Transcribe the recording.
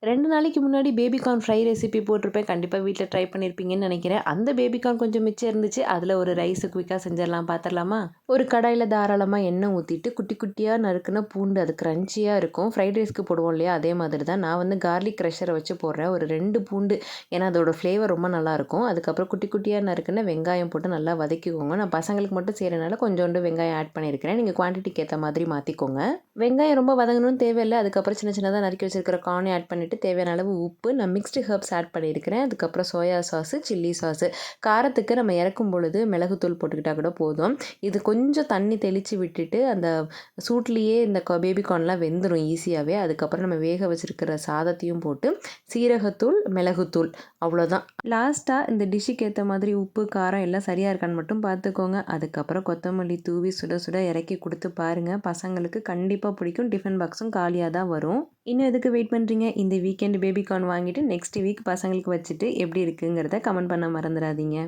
2 நாளைக்கு முன்னாடி baby corn fry recipe போட்டிருப்பேன். கண்டிப்பா வீட்ல ட்ரை பண்ணியிருப்பீங்கன்னு நெனைக்கிறேன். அந்த பேபிகார்ன் கொஞ்சம் மிச்சம் இருந்துச்சு. அதில ஒரு ரைஸ் குயிக்கா செஞ்சிடலாம் பார்த்துரலாமா? ஒரு கடாயில தாராளமா எண்ணெய் ஊத்திட்டு, குட்டி குட்டியா நறுக்குன பூண்டு அது கிரன்ச்சியா இருக்கும். ஃப்ரைட் ரைஸ்க்கு போடுவோம் இல்லையா? அதே மாதிரி தான். நான் வந்து கார்லிக் க்ரஷர வச்சு போடுறேன். ஒரு 2 பூண்டு ஏன்னா அதோட ஃப்ளேவர் ரொம்ப நல்லாயிருக்கும். அதுக்கப்புறம் குட்டி குட்டியா நறுக்குன வெங்காயம் போட்டு நல்லா வதக்கிக்கோங்க. நான் பசங்களுக்கு மட்டும் செய்றனால கொஞ்சோண்டு வெங்காயம் ஆட் பண்ணியிருக்கிறேன். நீங்க குவான்டிட்டிக்கு ஏத்த மாதிரி மாத்திக்கோங்க. வெங்காயம் ரொம்ப வதங்கணும்னு தேவையில்ல. அதுக்கப்புறம் சின்ன சின்னதா நறுக்கி வச்சிருக்கிற கார்னையும் ஆட் பண்ணிட்டு தேவையான அளவு உப்பு, நான் மிக்ஸ்டு ஹெர்ப்ஸ் ஆட் பண்ணியிருக்கிறேன். அதுக்கப்புறம் சோயா சாஸு, சில்லி சாஸு. காரத்துக்கு நம்ம இறக்கும் பொழுது மிளகுத்தூள் போட்டுக்கிட்டா கூட போதும். இது கொஞ்சம் தண்ணி தெளித்து விட்டுட்டு அந்த சூட்லேயே இந்த பேபி கார்ன்லாம் வெந்துடும் ஈஸியாகவே. அதுக்கப்புறம் நம்ம வேக வச்சிருக்கிற சாதத்தையும் போட்டு சீரகத்தூள், மிளகுத்தூள் அவ்வளோதான். லாஸ்ட்டாக இந்த டிஷ்ஷுக்கு ஏற்ற மாதிரி உப்பு, காரம் எல்லாம் சரியாக இருக்கான்னு மட்டும் பார்த்துக்கோங்க. அதுக்கப்புறம் கொத்தமல்லி தூவி சுட சுட இறக்கி கொடுத்து பாருங்கள். பசங்களுக்கு கண்டிப்பாக பிடிக்கும். டிஃபன் பாக்ஸும் காலியாக தான் வரும். இன்னும் எதுக்கு வெயிட் பண்ணுறீங்க? இந்த வீக்கெண்ட் பேபிகார்ன் வாங்கிட்டு நெக்ஸ்ட் வீக் பசங்களுக்கு வச்சுட்டு எப்படி இருக்குங்கிறத கமெண்ட் பண்ண மறந்துடாதீங்க.